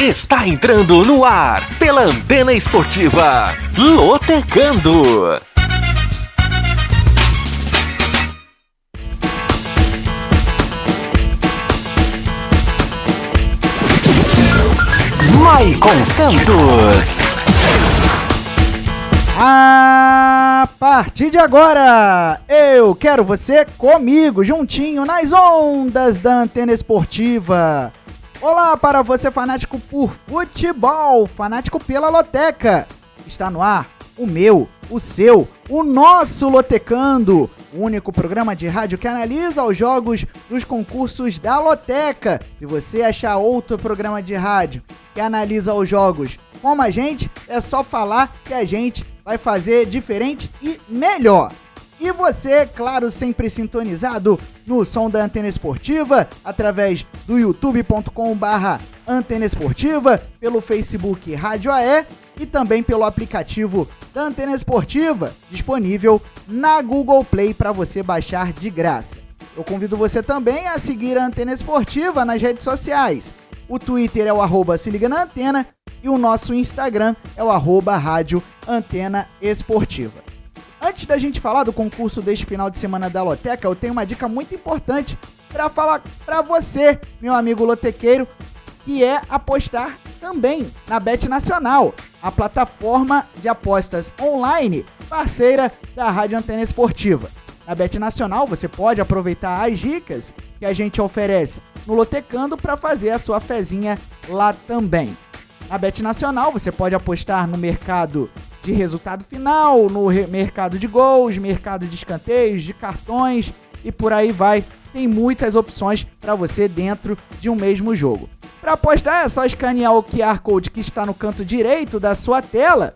Está entrando no ar pela Antena Esportiva, Lotecando. Maicon Santos. A partir de agora, eu quero você comigo, juntinho, nas ondas da Antena Esportiva. Olá para você, fanático por futebol, fanático pela Loteca. Está no ar o meu, o seu, o nosso Lotecando, o único programa de rádio que analisa os jogos dos concursos da Loteca. Se você achar outro programa de rádio que analisa os jogos como a gente, é só falar que a gente vai fazer diferente e melhor. E você, claro, sempre sintonizado no som da Antena Esportiva, através do youtube.com/Antena Esportiva, pelo Facebook Rádio AE e também pelo aplicativo da Antena Esportiva, disponível na Google Play para você baixar de graça. Eu convido você também a seguir a Antena Esportiva nas redes sociais. O Twitter é o @se liga na antena e o nosso Instagram é o @rádio Antena Esportiva. Antes da gente falar do concurso deste final de semana da Loteca, eu tenho uma dica muito importante para falar para você, meu amigo lotequeiro, que é apostar também na Bet Nacional, a plataforma de apostas online parceira da Rádio Antena Esportiva. Na Bet Nacional você pode aproveitar as dicas que a gente oferece no Lotecando para fazer a sua fezinha lá também. Na Bet Nacional você pode apostar no mercado de resultado final, no mercado de gols, mercado de escanteios, de cartões e por aí vai. Tem muitas opções para você dentro de um mesmo jogo. Para apostar é só escanear o QR Code que está no canto direito da sua tela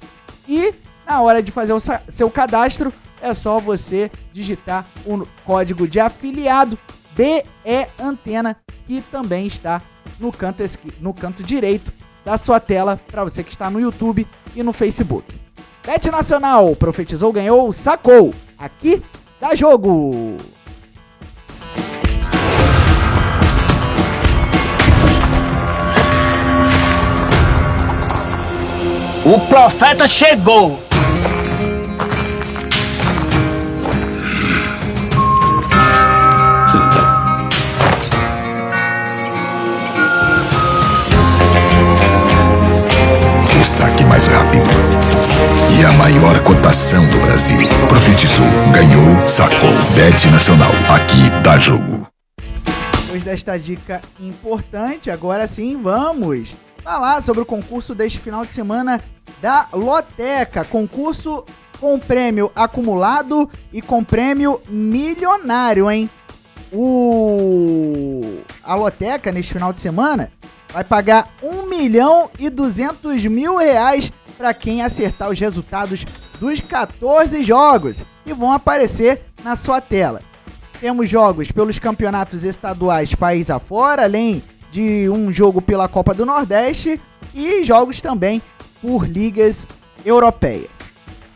e na hora de fazer o seu cadastro é só você digitar o código de afiliado BE Antena, que também está no canto direito da sua tela para você que está no YouTube e no Facebook. Bet Nacional, profetizou, ganhou, sacou. Aqui dá jogo. O profeta chegou. O saque mais rápido e a maior cotação do Brasil. Profetizou, ganhou, sacou. Bet Nacional, aqui dá jogo. Depois desta dica importante, agora sim vamos falar sobre o concurso deste final de semana da Loteca. Concurso com prêmio acumulado e com prêmio milionário, hein? A Loteca, neste final de semana, vai pagar R$1.200.000 para quem acertar os resultados dos 14 jogos que vão aparecer na sua tela. Temos jogos pelos campeonatos estaduais país afora, além de um jogo pela Copa do Nordeste e jogos também por ligas europeias.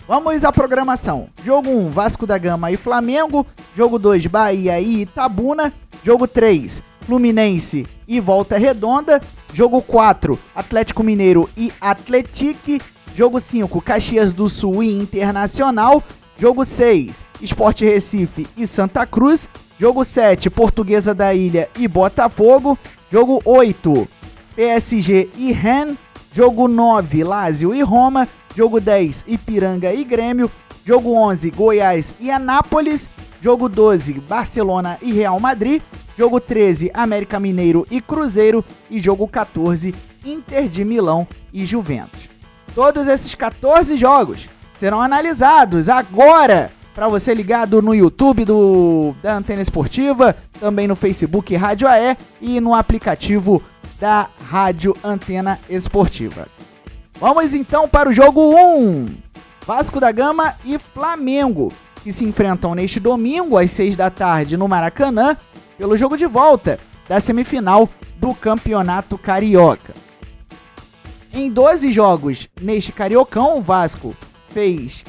Vamos à programação. Jogo 1, Vasco da Gama e Flamengo. Jogo 2, Bahia e Itabuna. Jogo 3, Fluminense e Volta Redonda. Jogo 4, Atlético Mineiro e Atletique. Jogo 5, Caxias do Sul e Internacional. Jogo 6, Sport Recife e Santa Cruz. Jogo 7, Portuguesa da Ilha e Botafogo. Jogo 8, PSG e Rennes. Jogo 9, Lazio e Roma. Jogo 10, Ipiranga e Grêmio. Jogo 11, Goiás e Anápolis. Jogo 12, Barcelona e Real Madrid. Jogo 13, América Mineiro e Cruzeiro. E jogo 14, Inter de Milão e Juventus. Todos esses 14 jogos serão analisados agora para você ligado no YouTube da Antena Esportiva, também no Facebook Rádio AE e no aplicativo da Rádio Antena Esportiva. Vamos então para o jogo 1. Vasco da Gama e Flamengo, que se enfrentam neste domingo às 6 da tarde no Maracanã, pelo jogo de volta da semifinal do Campeonato Carioca. Em 12 jogos neste Cariocão, o Vasco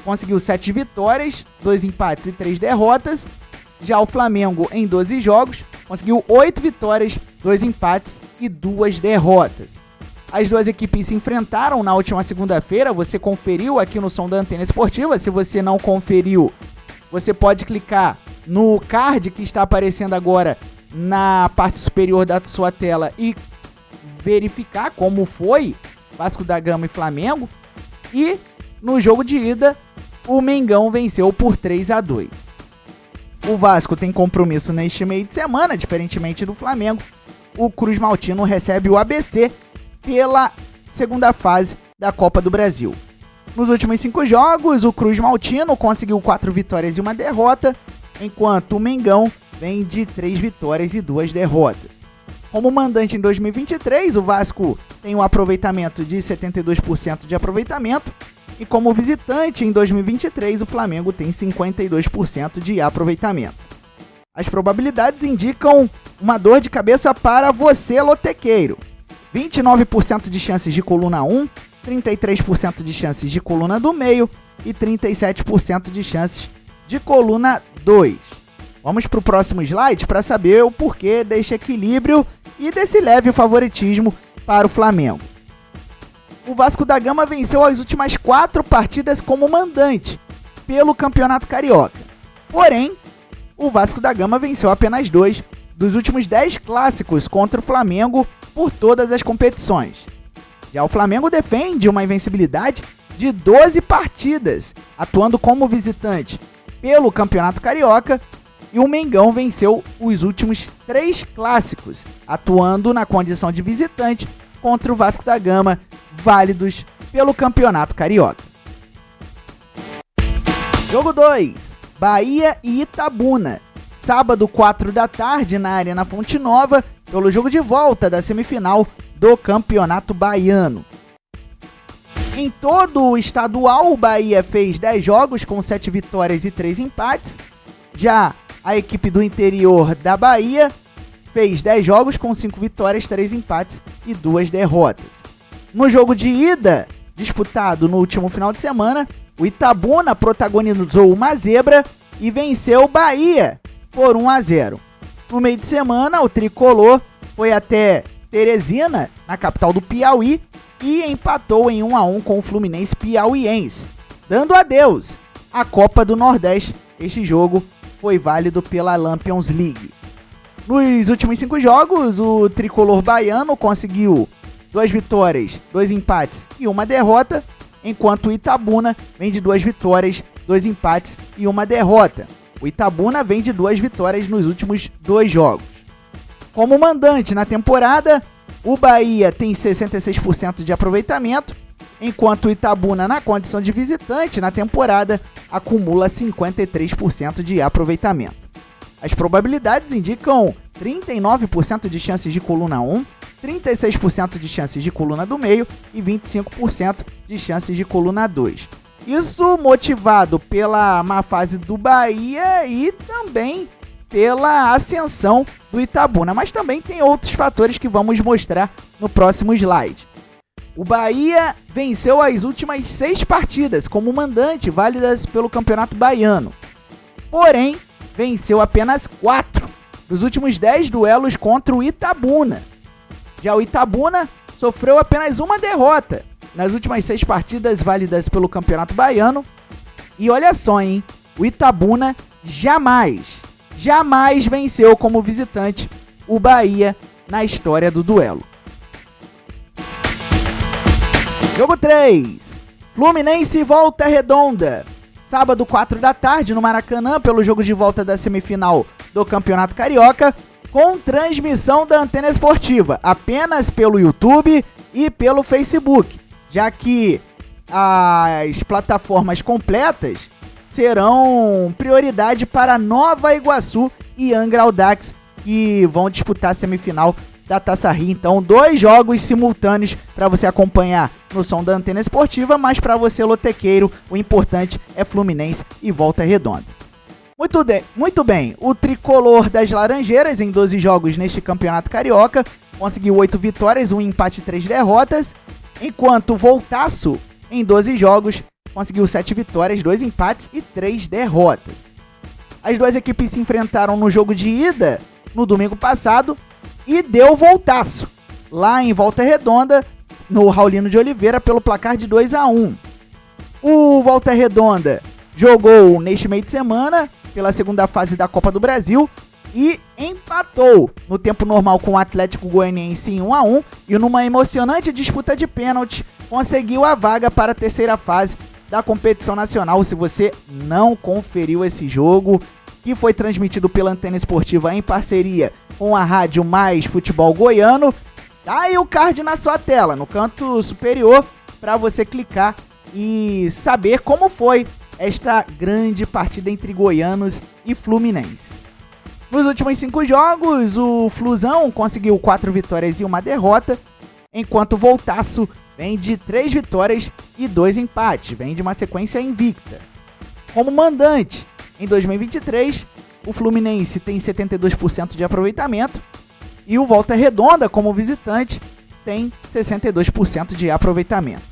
conseguiu 7 vitórias, 2 empates e 3 derrotas. Já o Flamengo, em 12 jogos, conseguiu 8 vitórias, 2 empates e 2 derrotas. As duas equipes se enfrentaram na última segunda-feira. Você conferiu aqui no Som da Antena Esportiva. Se você não conferiu, você pode clicar no card que está aparecendo agora na parte superior da sua tela e verificar como foi Vasco da Gama e Flamengo. E no jogo de ida, o Mengão venceu por 3-2. O Vasco tem compromisso neste meio de semana, diferentemente do Flamengo. O Cruz Maltino recebe o ABC pela segunda fase da Copa do Brasil. Nos últimos 5 jogos, o Cruz Maltino conseguiu 4 vitórias e 1 derrota, enquanto o Mengão vem de 3 vitórias e 2 derrotas. Como mandante em 2023, o Vasco tem um aproveitamento de 72% de aproveitamento, e como visitante em 2023, o Flamengo tem 52% de aproveitamento. As probabilidades indicam uma dor de cabeça para você, lotequeiro. 29% de chances de coluna 1, 33% de chances de coluna do meio e 37% de chances de coluna 2. Vamos para o próximo slide para saber o porquê deste equilíbrio e desse leve favoritismo para o Flamengo. O Vasco da Gama venceu as últimas 4 partidas como mandante pelo Campeonato Carioca. Porém, o Vasco da Gama venceu apenas 2 dos últimos 10 clássicos contra o Flamengo por todas as competições. Já o Flamengo defende uma invencibilidade de 12 partidas, atuando como visitante pelo Campeonato Carioca, e o Mengão venceu os últimos 3 clássicos, atuando na condição de visitante contra o Vasco da Gama, válidos pelo Campeonato Carioca. Jogo 2, Bahia e Itabuna. Sábado, 4 da tarde, na Arena Fonte Nova, pelo jogo de volta da semifinal do Campeonato Baiano. Em todo o estadual, o Bahia fez 10 jogos com 7 vitórias e 3 empates. Já a equipe do interior da Bahia fez 10 jogos com 5 vitórias, 3 empates e 2 derrotas. No jogo de ida, disputado no último final de semana, o Itabuna protagonizou uma zebra e venceu o Bahia por 1-0. No meio de semana, o tricolor foi até Teresina, na capital do Piauí, e empatou em 1-1 com o Fluminense piauiense, dando adeus à Copa do Nordeste. Este jogo foi válido pela Lampions League. Nos últimos 5 jogos, o tricolor baiano conseguiu 2 vitórias, 2 empates e 1 derrota, enquanto o Itabuna vem de 2 vitórias, 2 empates e 1 derrota. O Itabuna vem de 2 vitórias nos últimos 2 jogos. Como mandante na temporada, o Bahia tem 66% de aproveitamento, enquanto o Itabuna, na condição de visitante na temporada, acumula 53% de aproveitamento. As probabilidades indicam 39% de chances de coluna 1, 36% de chances de coluna do meio e 25% de chances de coluna 2. Isso motivado pela má fase do Bahia e também pela ascensão do Itabuna, mas também tem outros fatores que vamos mostrar no próximo slide. O Bahia venceu as últimas 6 partidas como mandante, válidas pelo Campeonato Baiano. Porém, venceu apenas 4 dos últimos 10 duelos contra o Itabuna. Já o Itabuna sofreu apenas 1 derrota nas últimas 6 partidas válidas pelo Campeonato Baiano. E olha só, hein? O Itabuna jamais venceu como visitante o Bahia na história do duelo. Jogo 3, Fluminense e Volta Redonda. Sábado, 4 da tarde, no Maracanã, pelo jogo de volta da semifinal do Campeonato Carioca, com transmissão da Antena Esportiva, apenas pelo YouTube e pelo Facebook, já que as plataformas completas serão prioridade para Nova Iguaçu e Angra Audax, que vão disputar a semifinal da Taça Rio. Então, 2 jogos simultâneos para você acompanhar no som da Antena Esportiva, mas para você, lotequeiro, o importante é Fluminense e Volta Redonda. Muito bem, o tricolor das Laranjeiras, em 12 jogos neste Campeonato Carioca, conseguiu 8 vitórias, 1 empate e 3 derrotas, enquanto o Voltaço, em 12 jogos, conseguiu 7 vitórias, 2 empates e 3 derrotas. As duas equipes se enfrentaram no jogo de ida no domingo passado e deu Voltaço. Lá em Volta Redonda, no Raulino de Oliveira pelo placar de 2-1. O Volta Redonda jogou neste meio de semana pela segunda fase da Copa do Brasil e empatou no tempo normal com o Atlético Goianiense em 1-1 e numa emocionante disputa de pênalti conseguiu a vaga para a terceira fase da competição nacional. Se você não conferiu esse jogo, que foi transmitido pela Antena Esportiva em parceria com a Rádio Mais Futebol Goiano, tá aí o card na sua tela, no canto superior, para você clicar e saber como foi esta grande partida entre goianos e fluminenses. Nos últimos 5 jogos, o Flusão conseguiu 4 vitórias e 1 derrota, enquanto o Voltaço vem de 3 vitórias e 2 empates, vem de uma sequência invicta. Como mandante, em 2023, o Fluminense tem 72% de aproveitamento e o Volta Redonda, como visitante, tem 62% de aproveitamento.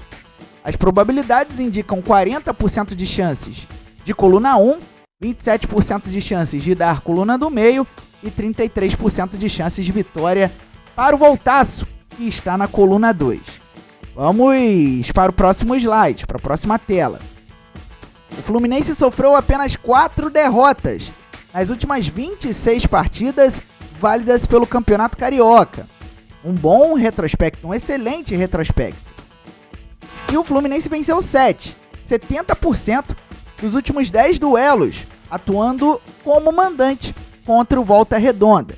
As probabilidades indicam 40% de chances de coluna 1, 27% de chances de dar coluna do meio e 33% de chances de vitória para o Voltaço, que está na coluna 2. Vamos para o próximo slide, para a próxima tela. O Fluminense sofreu apenas 4 derrotas nas últimas 26 partidas válidas pelo Campeonato Carioca. Um bom retrospecto, um excelente retrospecto. E o Fluminense venceu 7, 70% dos últimos 10 duelos, atuando como mandante contra o Volta Redonda.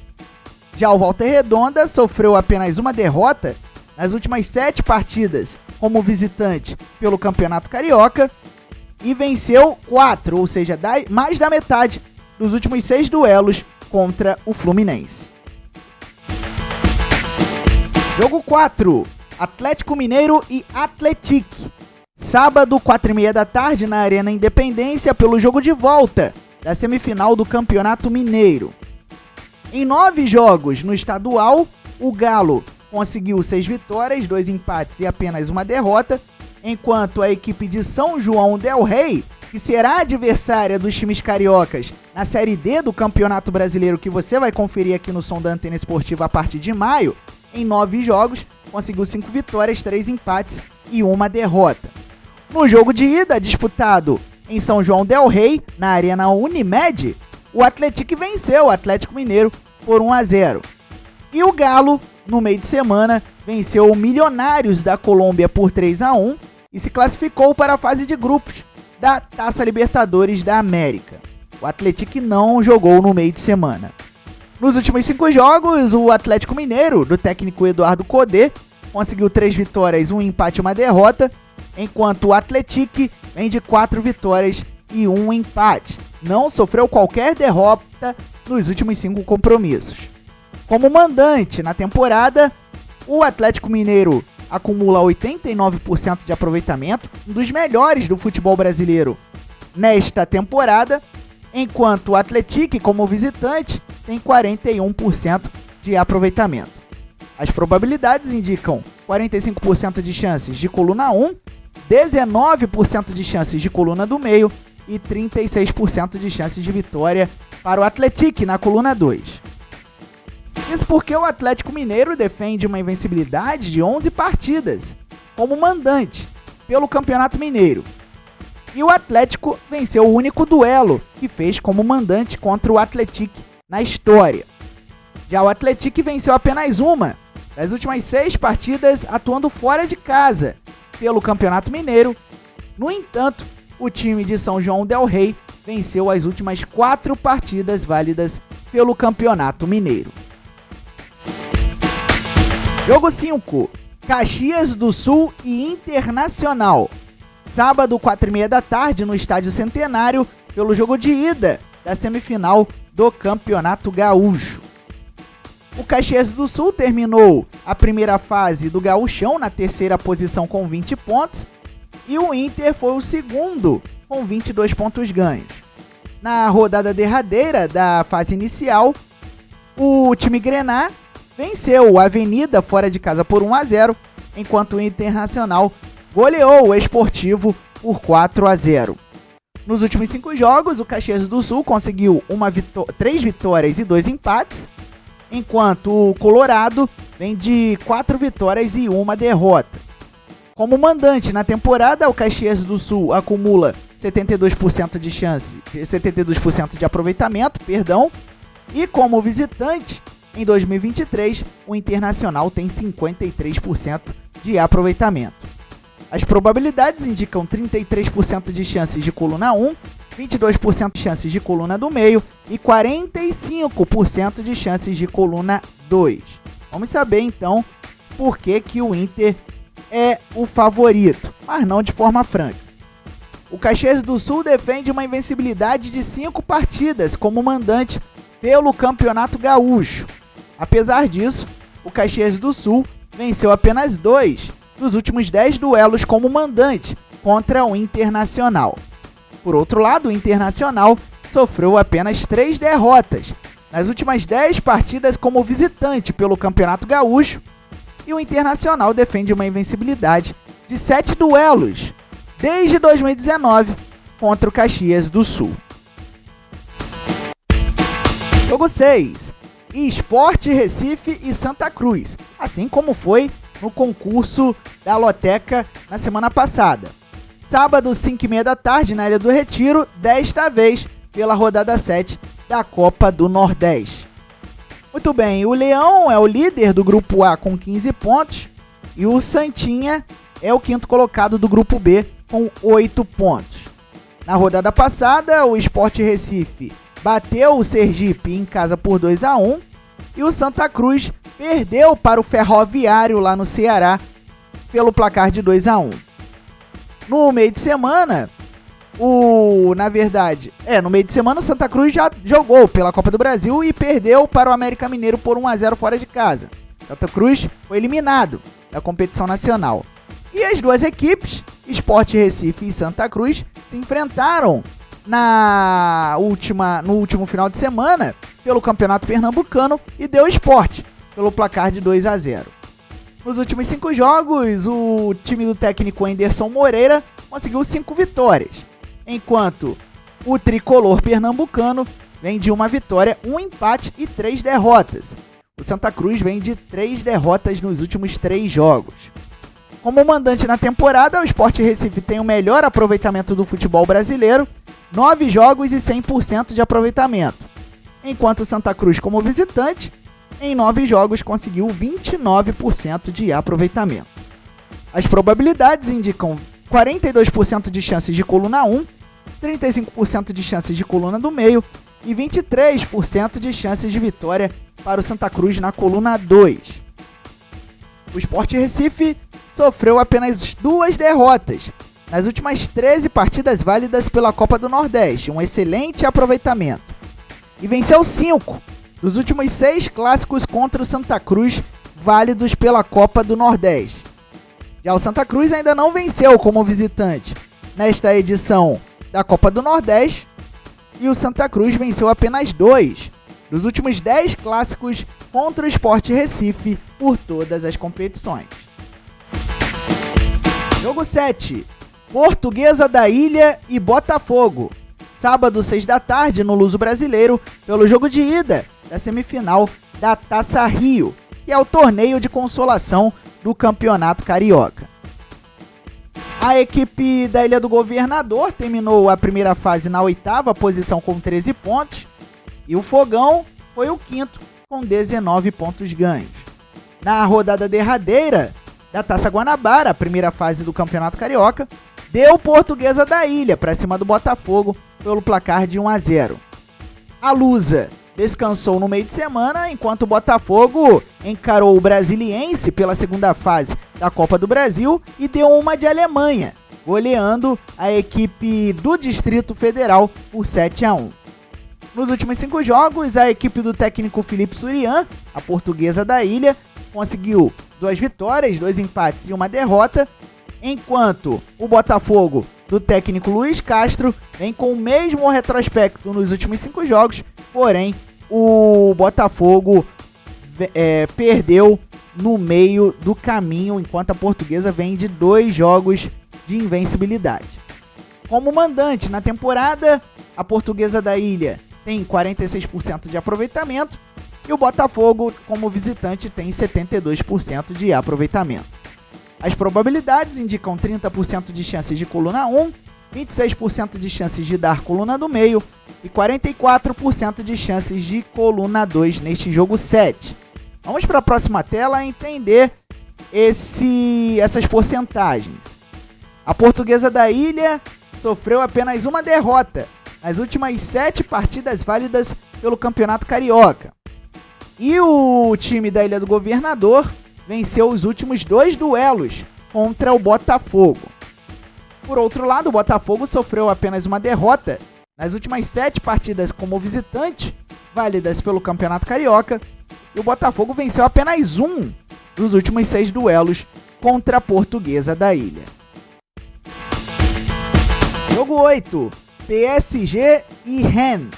Já o Volta Redonda sofreu apenas uma derrota nas últimas 7 partidas como visitante pelo Campeonato Carioca e venceu 4, ou seja, mais da metade dos últimos 6 duelos contra o Fluminense. Jogo 4, Atlético Mineiro e Atlético. Sábado, 4h30 da tarde, na Arena Independência, pelo jogo de volta da semifinal do Campeonato Mineiro. Em 9 jogos no estadual, o Galo conseguiu 6 vitórias, 2 empates e apenas 1 derrota, enquanto a equipe de São João del Rei, que será adversária dos times cariocas na Série D do Campeonato Brasileiro, que você vai conferir aqui no som da Antena Esportiva a partir de maio, em 9 jogos, conseguiu 5 vitórias, 3 empates e 1 derrota. No jogo de ida, disputado em São João del Rei, na Arena Unimed, o Atlético venceu o Atlético Mineiro por 1-0. E o Galo, no meio de semana, venceu o Milionários da Colômbia por 3-1 e se classificou para a fase de grupos da Taça Libertadores da América. O Atlético não jogou no meio de semana. Nos últimos 5 jogos, o Atlético Mineiro, do técnico Eduardo Codê, conseguiu 3 vitórias, 1 empate e 1 derrota, enquanto o Atlético vem de 4 vitórias e 1 empate. Não sofreu qualquer derrota nos últimos 5 compromissos. Como mandante na temporada, o Atlético Mineiro acumula 89% de aproveitamento, um dos melhores do futebol brasileiro nesta temporada, enquanto o Atlético, como visitante, tem 41% de aproveitamento. As probabilidades indicam 45% de chances de coluna 1, 19% de chances de coluna do meio e 36% de chances de vitória para o Atlético na coluna 2. Isso porque o Atlético Mineiro defende uma invencibilidade de 11 partidas como mandante pelo Campeonato Mineiro. E o Atlético venceu o único duelo que fez como mandante contra o Atlético na história. Já o Atlético venceu apenas uma das últimas 6 partidas atuando fora de casa pelo Campeonato Mineiro. No entanto, o time de São João del Rei venceu as últimas 4 partidas válidas pelo Campeonato Mineiro. Jogo 5, Caxias do Sul e Internacional. Sábado, 4h30 da tarde, no Estádio Centenário, pelo jogo de ida da semifinal do Campeonato Gaúcho. O Caxias do Sul terminou a primeira fase do Gaúchão na 3ª posição com 20 pontos e o Inter foi o segundo com 22 pontos ganhos. Na rodada derradeira da fase inicial, o time grená venceu o Avenida fora de casa por 1-0, enquanto o Internacional goleou o Esportivo por 4-0. Nos últimos 5 jogos, o Caxias do Sul conseguiu 3 vitórias e 2 empates, enquanto o Colorado vem de 4 vitórias e 1 derrota. Como mandante na temporada, o Caxias do Sul acumula 72% de chance, 72% de aproveitamento, e como visitante, em 2023, o Internacional tem 53% de aproveitamento. As probabilidades indicam 33% de chances de coluna 1, 22% de chances de coluna do meio e 45% de chances de coluna 2. Vamos saber então por que o Inter é o favorito, mas não de forma franca. O Caxias do Sul defende uma invencibilidade de 5 partidas como mandante pelo Campeonato Gaúcho. Apesar disso, o Caxias do Sul venceu apenas 2 dos últimos 10 duelos como mandante contra o Internacional. Por outro lado, o Internacional sofreu apenas 3 derrotas nas últimas 10 partidas como visitante pelo Campeonato Gaúcho, e o Internacional defende uma invencibilidade de 7 duelos desde 2019 contra o Caxias do Sul. Jogo 6. Sport Recife e Santa Cruz, assim como foi no concurso da Loteca na semana passada. Sábado, 5h30 da tarde, na Ilha do Retiro, desta vez pela rodada 7 da Copa do Nordeste. Muito bem, o Leão é o líder do Grupo A com 15 pontos e o Santinha é o 5º colocado do Grupo B com 8 pontos. Na rodada passada, o Sport Recife bateu o Sergipe em casa por 2-1 e o Santa Cruz perdeu para o Ferroviário lá no Ceará pelo placar de 2-1. No meio de semana, no meio de semana o Santa Cruz já jogou pela Copa do Brasil e perdeu para o América Mineiro por 1-0 fora de casa. Santa Cruz foi eliminado da competição nacional. E as duas equipes, Sport Recife e Santa Cruz, se enfrentaram no último final de semana pelo Campeonato Pernambucano e deu Sport pelo placar de 2-0. Nos últimos 5 jogos, o time do técnico Anderson Moreira conseguiu 5 vitórias, enquanto o tricolor pernambucano vem de 1 vitória, 1 empate e 3 derrotas. O Santa Cruz vem de 3 derrotas nos últimos 3 jogos. Como mandante na temporada, o Sport Recife tem o melhor aproveitamento do futebol brasileiro, 9 jogos e 100% de aproveitamento, enquanto o Santa Cruz, como visitante, em 9 jogos conseguiu 29% de aproveitamento. As probabilidades indicam 42% de chances de coluna 1, 35% de chances de coluna do meio e 23% de chances de vitória para o Santa Cruz na coluna 2. O Sport Recife sofreu apenas 2 derrotas nas últimas 13 partidas válidas pela Copa do Nordeste, um excelente aproveitamento, e venceu 5 dos últimos 6 clássicos contra o Santa Cruz válidos pela Copa do Nordeste. Já o Santa Cruz ainda não venceu como visitante nesta edição da Copa do Nordeste e o Santa Cruz venceu apenas 2 dos últimos 10 clássicos contra o Sport Recife por todas as competições. Jogo 7. Portuguesa da Ilha e Botafogo. Sábado, 6 da tarde, no Luso Brasileiro, pelo jogo de ida da semifinal da Taça Rio, que é o torneio de consolação do Campeonato Carioca. A equipe da Ilha do Governador terminou a primeira fase na 8ª posição com 13 pontos e o Fogão foi o 5º com 19 pontos ganhos. Na rodada derradeira da Taça Guanabara, a primeira fase do Campeonato Carioca, deu Portuguesa da Ilha para cima do Botafogo pelo placar de 1-0. A Lusa descansou no meio de semana, enquanto o Botafogo encarou o Brasiliense pela segunda fase da Copa do Brasil e deu uma de Alemanha, goleando a equipe do Distrito Federal por 7-1. Nos últimos 5 jogos, a equipe do técnico Felipe Surian, a Portuguesa da Ilha, conseguiu 2 vitórias, 2 empates e 1 derrota, enquanto o Botafogo do técnico Luiz Castro vem com o mesmo retrospecto nos últimos 5 jogos, porém o Botafogo perdeu no meio do caminho, enquanto a Portuguesa vem de 2 jogos de invencibilidade. Como mandante na temporada, a Portuguesa da Ilha tem 46% de aproveitamento, e o Botafogo, como visitante, tem 72% de aproveitamento. As probabilidades indicam 30% de chances de coluna 1, 26% de chances de dar coluna do meio e 44% de chances de coluna 2 neste jogo 7. Vamos para a próxima tela entender essas porcentagens. A Portuguesa da Ilha sofreu apenas uma derrota nas últimas 7 partidas válidas pelo Campeonato Carioca. E o time da Ilha do Governador venceu os últimos 2 duelos contra o Botafogo. Por outro lado, o Botafogo sofreu apenas uma derrota nas últimas 7 partidas como visitante válidas pelo Campeonato Carioca. E o Botafogo venceu apenas um dos últimos 6 duelos contra a Portuguesa da Ilha. Jogo 8, PSG e Rennes.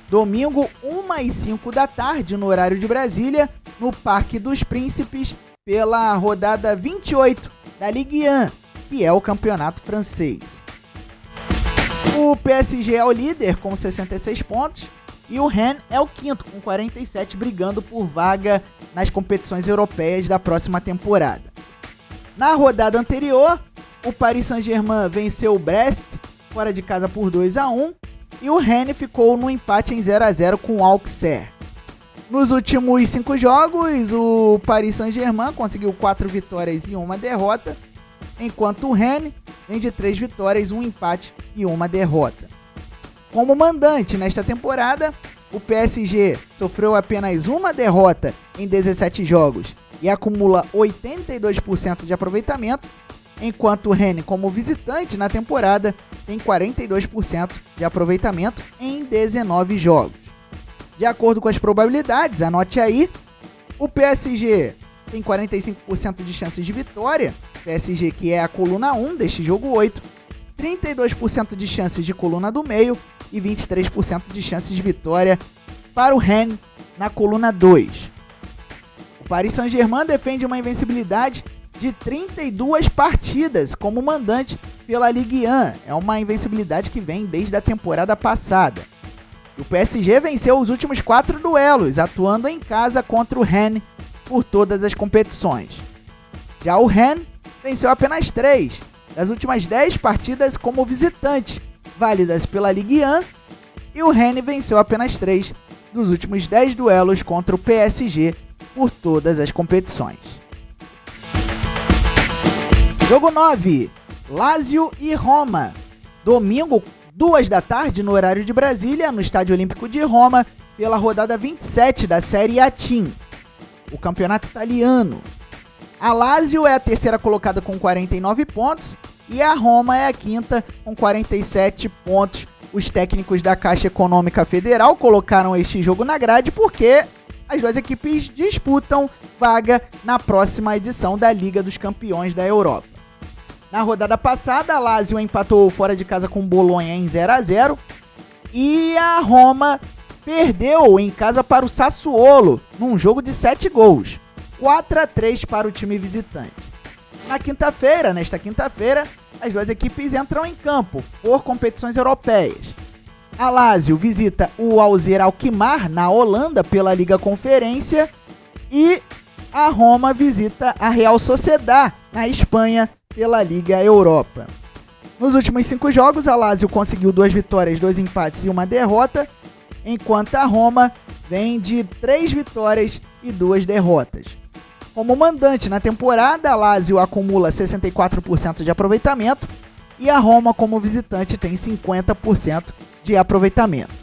Domingo, 1h05 da tarde, no horário de Brasília, no Parque dos Príncipes, pela rodada 28 da Ligue 1, que é o campeonato francês. O PSG é o líder com 66 pontos e o Rennes é o quinto com 47, brigando por vaga nas competições europeias da próxima temporada. Na rodada anterior, o Paris Saint-Germain venceu o Brest fora de casa por 2-1 e o Rennes ficou no empate em 0-0 com o Auxerre. Nos últimos 5 jogos, o Paris Saint-Germain conseguiu 4 vitórias e 1 derrota, enquanto o Rennes vem de 3 vitórias, 1 empate e 1 derrota. Como mandante nesta temporada, o PSG sofreu apenas 1 derrota em 17 jogos e acumula 82% de aproveitamento, enquanto o Rennes, como visitante na temporada, tem 42% de aproveitamento em 19 jogos. De acordo com as probabilidades, anote aí, o PSG tem 45% de chances de vitória, PSG que é a coluna 1 deste jogo 8, 32% de chances de coluna do meio e 23% de chances de vitória para o Rennes na coluna 2. O Paris Saint-Germain defende uma invencibilidade de 32 partidas como mandante pela Ligue 1. É uma invencibilidade que vem desde a temporada passada. E o PSG venceu os últimos 4 duelos, atuando em casa contra o Rennes por todas as competições. Já o Rennes venceu apenas 3 das últimas 10 partidas como visitante, válidas pela Ligue 1, e o Rennes venceu apenas 3 dos últimos 10 duelos contra o PSG por todas as competições. Jogo 9, Lazio e Roma. Domingo, 2 da tarde, no horário de Brasília, no Estádio Olímpico de Roma, pela rodada 27 da Série A Team, o campeonato italiano. A Lazio é a terceira colocada com 49 pontos e a Roma é a quinta com 47 pontos. Os técnicos da Caixa Econômica Federal colocaram este jogo na grade porque as duas equipes disputam vaga na próxima edição da Liga dos Campeões da Europa. Na rodada passada, a Lazio empatou fora de casa com o Bolonha em 0-0 e a Roma perdeu em casa para o Sassuolo num jogo de 7 gols, 4-3 para o time visitante. Nesta quinta-feira, as duas equipes entram em campo por competições europeias. A Lazio visita o AZ Alkmaar na Holanda pela Liga Conferência e a Roma visita a Real Sociedad na Espanha pela Liga Europa. Nos últimos 5 jogos, a Lazio conseguiu 2 vitórias, 2 empates e 1 derrota, enquanto a Roma vem de 3 vitórias e 2 derrotas. Como mandante na temporada, a Lazio acumula 64% de aproveitamento e a Roma, como visitante, tem 50% de aproveitamento.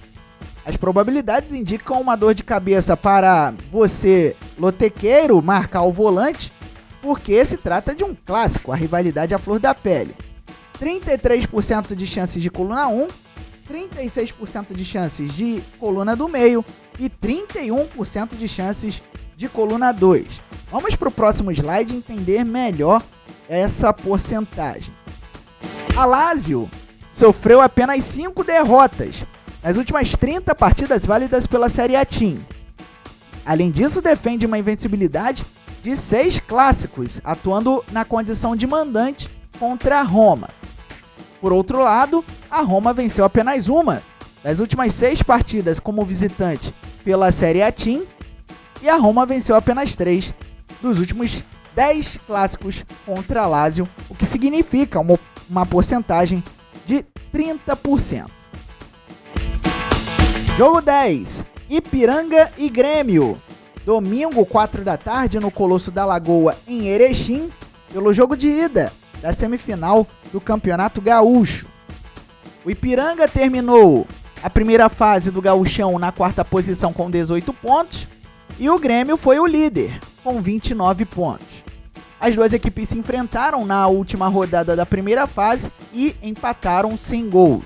As probabilidades indicam uma dor de cabeça para você, lotequeiro, marcar o volante, porque se trata de um clássico, a rivalidade à flor da pele. 33% de chances de coluna 1, 36% de chances de coluna do meio e 31% de chances de coluna 2. Vamos para o próximo slide entender melhor essa porcentagem. A Lazio sofreu apenas 5 derrotas nas últimas 30 partidas válidas pela Série A Team. Além disso, defende uma invencibilidade de 6 clássicos, atuando na condição de mandante contra a Roma. Por outro lado, a Roma venceu apenas uma das últimas 6 partidas como visitante pela Série A Team e a Roma venceu apenas 3 dos últimos 10 clássicos contra a Lazio, o que significa uma porcentagem de 30%. Jogo 10, Ipiranga e Grêmio. Domingo, 4 da tarde, no Colosso da Lagoa, em Erechim, pelo jogo de ida da semifinal do Campeonato Gaúcho. O Ipiranga terminou a primeira fase do Gaúchão na 4ª posição com 18 pontos e o Grêmio foi o líder com 29 pontos. As duas equipes se enfrentaram na última rodada da primeira fase e empataram sem gols.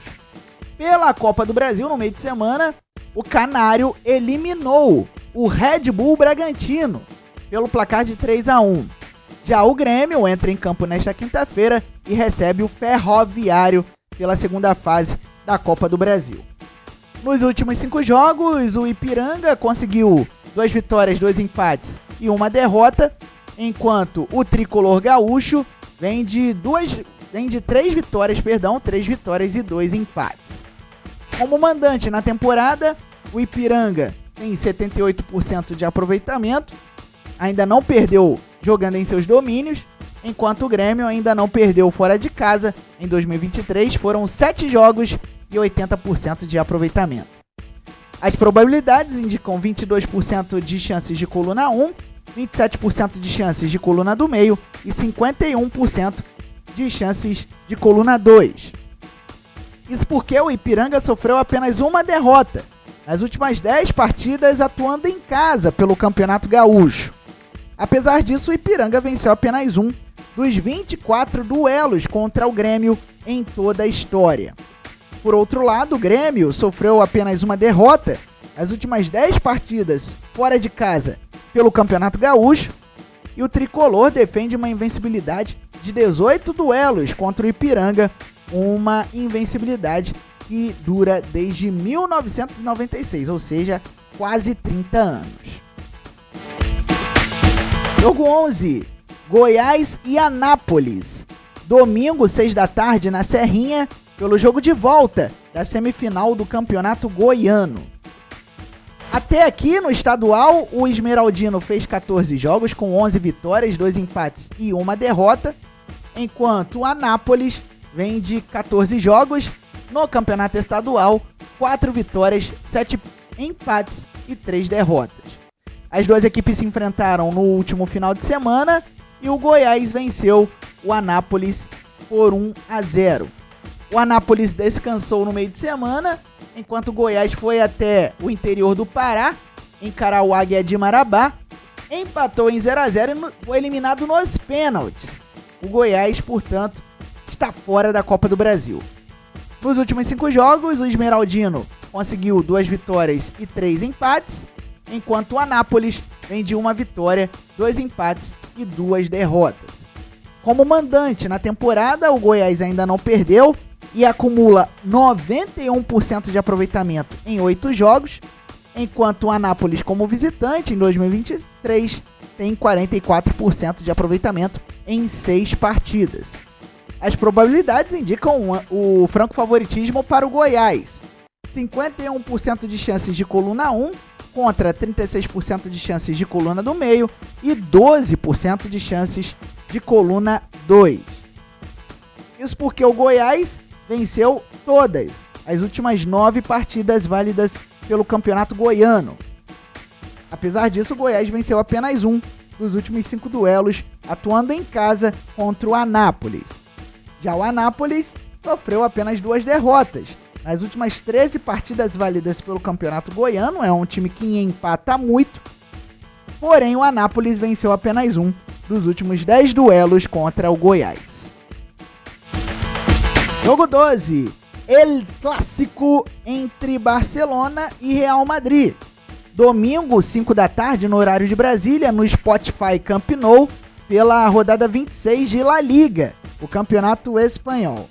Pela Copa do Brasil, no meio de semana, o Canário eliminou o Red Bull Bragantino pelo placar de 3-1. Já o Grêmio entra em campo nesta quinta-feira e recebe o Ferroviário pela segunda fase da Copa do Brasil. Nos últimos 5 jogos, o Ipiranga conseguiu 2 vitórias, 2 empates e 1 derrota, enquanto o tricolor gaúcho vem de 3 vitórias e 2 empates. Como mandante na temporada, o Ipiranga tem 78% de aproveitamento, ainda não perdeu jogando em seus domínios, enquanto o Grêmio ainda não perdeu fora de casa. Em 2023 foram 7 jogos e 80% de aproveitamento. As probabilidades indicam 22% de chances de coluna 1, 27% de chances de coluna do meio e 51% de chances de coluna 2. Isso porque o Ipiranga sofreu apenas uma derrota nas últimas 10 partidas atuando em casa pelo Campeonato Gaúcho. Apesar disso, o Ipiranga venceu apenas um dos 24 duelos contra o Grêmio em toda a história. Por outro lado, o Grêmio sofreu apenas uma derrota nas últimas 10 partidas fora de casa pelo Campeonato Gaúcho e o tricolor defende uma invencibilidade de 18 duelos contra o Ipiranga, uma invencibilidade que dura desde 1996, ou seja, quase 30 anos. Jogo 11, Goiás e Anápolis. Domingo, 6 da tarde, na Serrinha, pelo jogo de volta da semifinal do Campeonato Goiano. Até aqui no estadual, o Esmeraldino fez 14 jogos com 11 vitórias, 2 empates e 1 derrota, enquanto o Anápolis vem de 14 jogos no Campeonato Estadual, 4 vitórias, 7 empates e 3 derrotas. As duas equipes se enfrentaram no último final de semana e o Goiás venceu o Anápolis por 1-0. O Anápolis descansou no meio de semana, enquanto o Goiás foi até o interior do Pará, encarar o Águia de Marabá, empatou em 0-0 e foi eliminado nos pênaltis. O Goiás, portanto, está fora da Copa do Brasil. Nos últimos 5 jogos, o Esmeraldino conseguiu 2 vitórias e 3 empates, enquanto o Anápolis vem de 1 vitória, 2 empates e 2 derrotas. Como mandante na temporada, o Goiás ainda não perdeu e acumula 91% de aproveitamento em 8 jogos, enquanto o Anápolis, como visitante em 2023, tem 44% de aproveitamento em 6 partidas. As probabilidades indicam o franco favoritismo para o Goiás. 51% de chances de coluna 1 contra 36% de chances de coluna do meio e 12% de chances de coluna 2. Isso porque o Goiás venceu todas as últimas 9 partidas válidas pelo Campeonato Goiano. Apesar disso, o Goiás venceu apenas um dos últimos 5 duelos, atuando em casa contra o Anápolis. Já o Anápolis sofreu apenas 2 derrotas nas últimas 13 partidas válidas pelo Campeonato Goiano. É um time que empata muito, porém o Anápolis venceu apenas um dos últimos 10 duelos contra o Goiás. Jogo 12, El Clássico entre Barcelona e Real Madrid. Domingo, 5 da tarde, no horário de Brasília, no Spotify Camp Nou, pela rodada 26 de La Liga, o campeonato espanhol.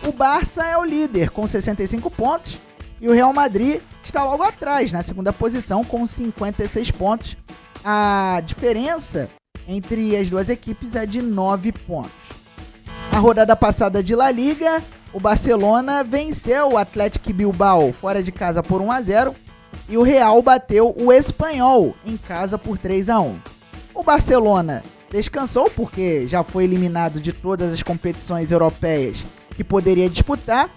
O Barça é o líder com 65 pontos e o Real Madrid está logo atrás, na segunda posição, com 56 pontos. A diferença entre as duas equipes é de 9 pontos. Na rodada passada de La Liga, o Barcelona venceu o Athletic Bilbao fora de casa por 1-0 e o Real bateu o Espanhol em casa por 3-1. O Barcelona descansou porque já foi eliminado de todas as competições europeias que poderia disputar,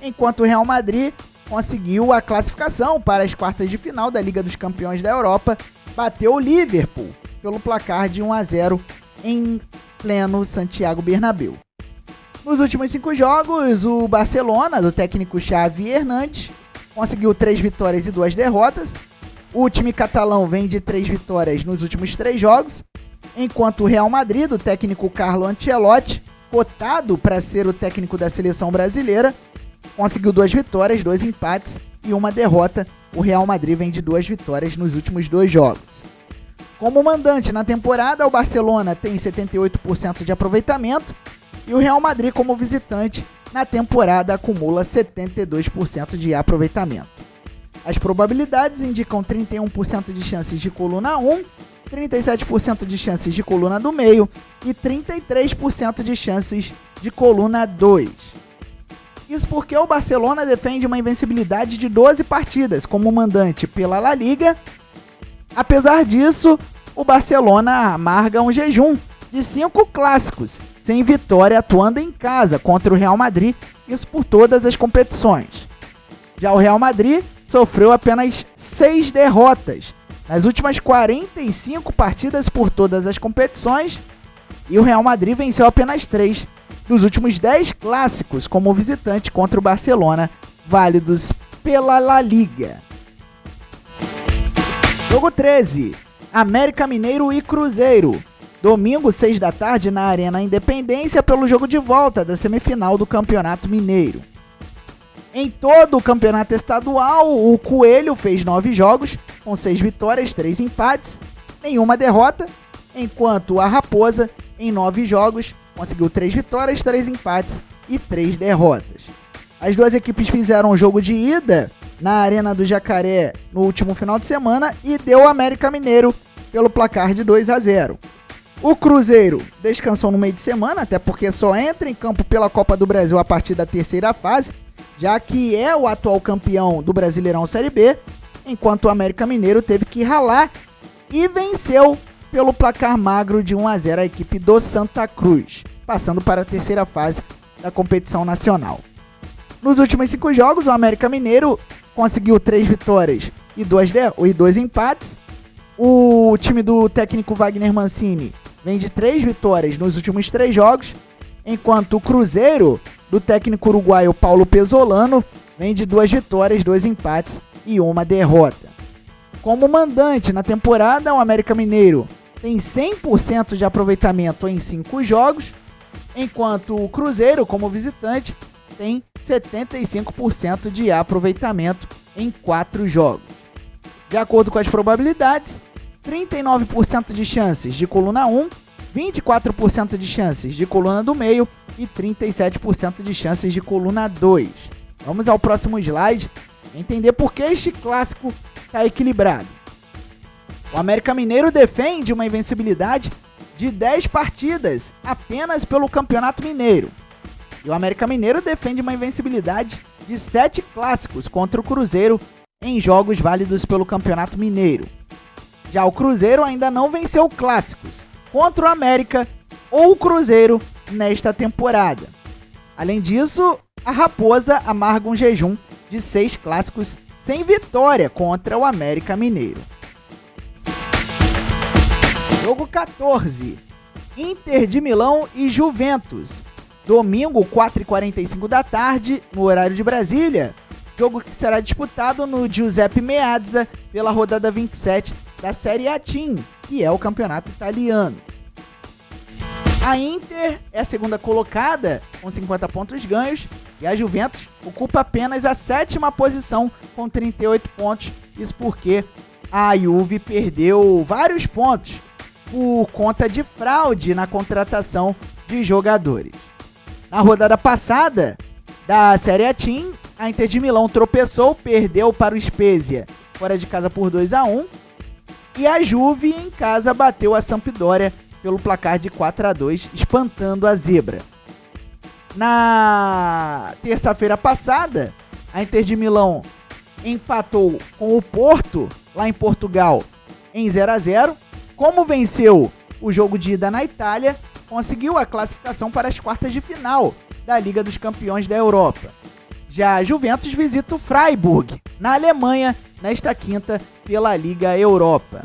enquanto o Real Madrid conseguiu a classificação para as quartas de final da Liga dos Campeões da Europa, bateu o Liverpool pelo placar de 1-0 em pleno Santiago Bernabéu. Nos últimos 5 jogos, o Barcelona, do técnico Xavi Hernández, conseguiu 3 vitórias e 2 derrotas. O time catalão vem de 3 vitórias nos últimos 3 jogos, enquanto o Real Madrid, do técnico Carlo Ancelotti, cotado para ser o técnico da seleção brasileira, conseguiu 2 vitórias, 2 empates e 1 derrota. O Real Madrid vem de 2 vitórias nos últimos 2 jogos. Como mandante na temporada, o Barcelona tem 78% de aproveitamento e o Real Madrid, como visitante, na temporada acumula 72% de aproveitamento. As probabilidades indicam 31% de chances de coluna 1, 37% de chances de coluna do meio e 33% de chances de coluna 2. Isso porque o Barcelona defende uma invencibilidade de 12 partidas como mandante pela La Liga. Apesar disso, o Barcelona amarga um jejum de 5 clássicos, sem vitória atuando em casa contra o Real Madrid, isso por todas as competições. Já o Real Madrid sofreu apenas 6 derrotas nas últimas 45 partidas por todas as competições, e o Real Madrid venceu apenas 3 dos últimos 10 clássicos como visitante contra o Barcelona, válidos pela La Liga. Jogo 13, América Mineiro e Cruzeiro. Domingo, 6 da tarde, na Arena Independência, pelo jogo de volta da semifinal do Campeonato Mineiro. Em todo o campeonato estadual, o Coelho fez 9 jogos, com 6 vitórias, 3 empates, nenhuma derrota, enquanto a Raposa, em 9 jogos, conseguiu 3 vitórias, 3 empates e 3 derrotas. As duas equipes fizeram um jogo de ida na Arena do Jacaré no último final de semana e deu o América Mineiro pelo placar de 2-0. O Cruzeiro descansou no meio de semana, até porque só entra em campo pela Copa do Brasil a partir da terceira fase, já que é o atual campeão do Brasileirão Série B, enquanto o América Mineiro teve que ralar e venceu pelo placar magro de 1-0 a equipe do Santa Cruz, passando para a terceira fase da competição nacional. Nos últimos 5 jogos, o América Mineiro conseguiu 3 vitórias e 2 empates. O time do técnico Wagner Mancini vem de 3 vitórias nos últimos 3 jogos, enquanto o Cruzeiro, do técnico uruguaio Paulo Pesolano, vem de 2 vitórias, 2 empates e 1 derrota. Como mandante na temporada, o América Mineiro tem 100% de aproveitamento em 5 jogos, enquanto o Cruzeiro, como visitante, tem 75% de aproveitamento em 4 jogos. De acordo com as probabilidades, 39% de chances de coluna 1, 24% de chances de coluna do meio e 37% de chances de coluna 2. Vamos ao próximo slide entender por que este clássico está equilibrado. O América Mineiro defende uma invencibilidade de 10 partidas apenas pelo Campeonato Mineiro. E o América Mineiro defende uma invencibilidade de 7 clássicos contra o Cruzeiro em jogos válidos pelo Campeonato Mineiro. Já o Cruzeiro ainda não venceu clássicos contra o América ou o Cruzeiro nesta temporada. Além disso, a Raposa amarga um jejum de 6 clássicos sem vitória contra o América Mineiro. Jogo 14, Inter de Milão e Juventus. Domingo, 4h45 da tarde, no horário de Brasília. Jogo que será disputado no Giuseppe Meazza pela rodada 27 da Série A Team, que é o campeonato italiano. A Inter é a segunda colocada com 50 pontos ganhos e a Juventus ocupa apenas a 7ª posição com 38 pontos. Isso porque a Juve perdeu vários pontos por conta de fraude na contratação de jogadores. Na rodada passada da Série A Team, a Inter de Milão tropeçou, perdeu para o Spezia fora de casa por 2-1 e a Juve em casa bateu a Sampdoria pelo placar de 4-2, espantando a zebra. Na terça-feira passada, a Inter de Milão empatou com o Porto, lá em Portugal, em 0-0. Como venceu o jogo de ida na Itália, conseguiu a classificação para as quartas de final da Liga dos Campeões da Europa. Já a Juventus visita o Freiburg, na Alemanha, nesta quinta pela Liga Europa.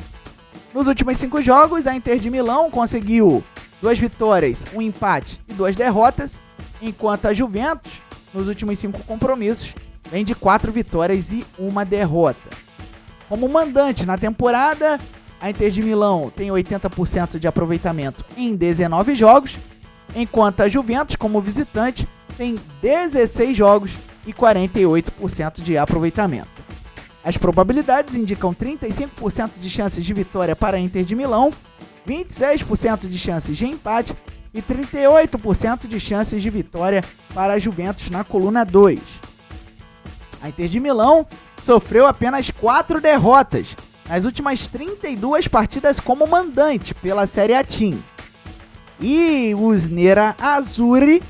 Nos últimos 5 jogos, a Inter de Milão conseguiu 2 vitórias, 1 empate e 2 derrotas, enquanto a Juventus, nos últimos 5 compromissos, vem de 4 vitórias e 1 derrota. Como mandante na temporada, a Inter de Milão tem 80% de aproveitamento em 19 jogos, enquanto a Juventus, como visitante, tem 16 jogos e 48% de aproveitamento. As probabilidades indicam 35% de chances de vitória para a Inter de Milão, 26% de chances de empate e 38% de chances de vitória para a Juventus na coluna 2. A Inter de Milão sofreu apenas 4 derrotas nas últimas 32 partidas como mandante pela Serie A Team. E os Nerazzurri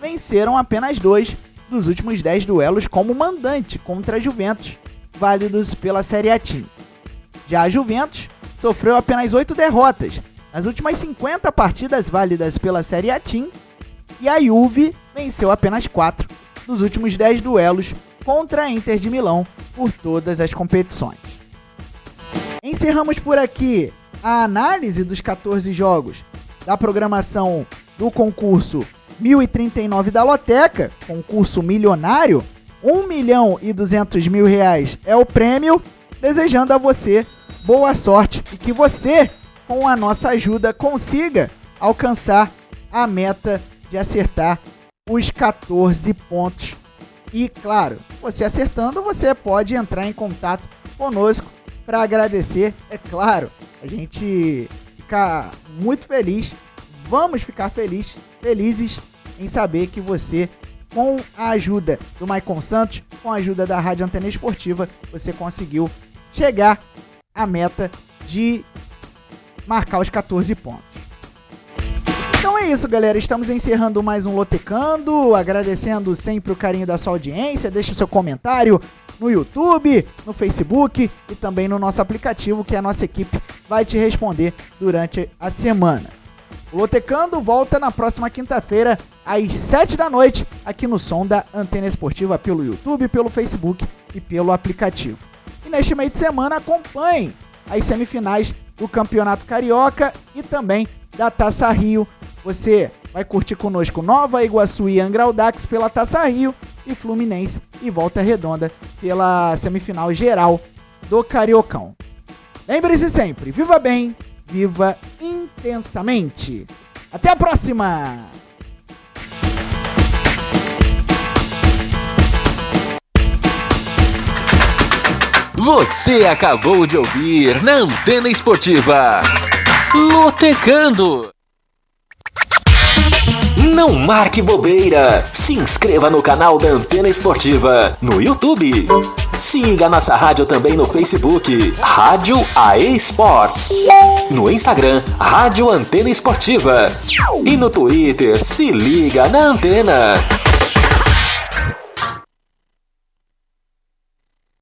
venceram apenas 2 dos últimos 10 duelos como mandante contra a Juventus, válidos pela Serie A Team. Já a Juventus sofreu apenas 8 derrotas nas últimas 50 partidas válidas pela Serie A Team, e a Juve venceu apenas 4 dos últimos 10 duelos contra a Inter de Milão por todas as competições. Encerramos por aqui a análise dos 14 jogos da programação do concurso 1039 da Loteca, concurso milionário. R$1.200.000 é o prêmio, desejando a você boa sorte e que você, com a nossa ajuda, consiga alcançar a meta de acertar os 14 pontos. E claro, você acertando, você pode entrar em contato conosco para agradecer. É claro, a gente fica muito feliz, vamos ficar felizes em saber que você, com a ajuda do Maicon Santos, com a ajuda da Rádio Antena Esportiva, você conseguiu chegar à meta de marcar os 14 pontos. Então é isso, galera. Estamos encerrando mais um Lotecando, agradecendo sempre o carinho da sua audiência. Deixe o seu comentário no YouTube, no Facebook e também no nosso aplicativo, que a nossa equipe vai te responder durante a semana. O Lotecando volta na próxima quinta-feira, às 7 da noite, aqui no som da Antena Esportiva, pelo YouTube, pelo Facebook e pelo aplicativo. E neste meio de semana, acompanhe as semifinais do Campeonato Carioca e também da Taça Rio. Você vai curtir conosco Nova Iguaçu e Angra Audax pela Taça Rio e Fluminense e Volta Redonda pela semifinal geral do Cariocão. Lembre-se sempre, viva bem, viva intensamente. Até a próxima! Você acabou de ouvir na Antena Esportiva Lotecando. Não marque bobeira. Se inscreva no canal da Antena Esportiva no YouTube. Siga nossa rádio também no Facebook, Rádio AE Sports. No Instagram, Rádio Antena Esportiva. E no Twitter, se liga na Antena.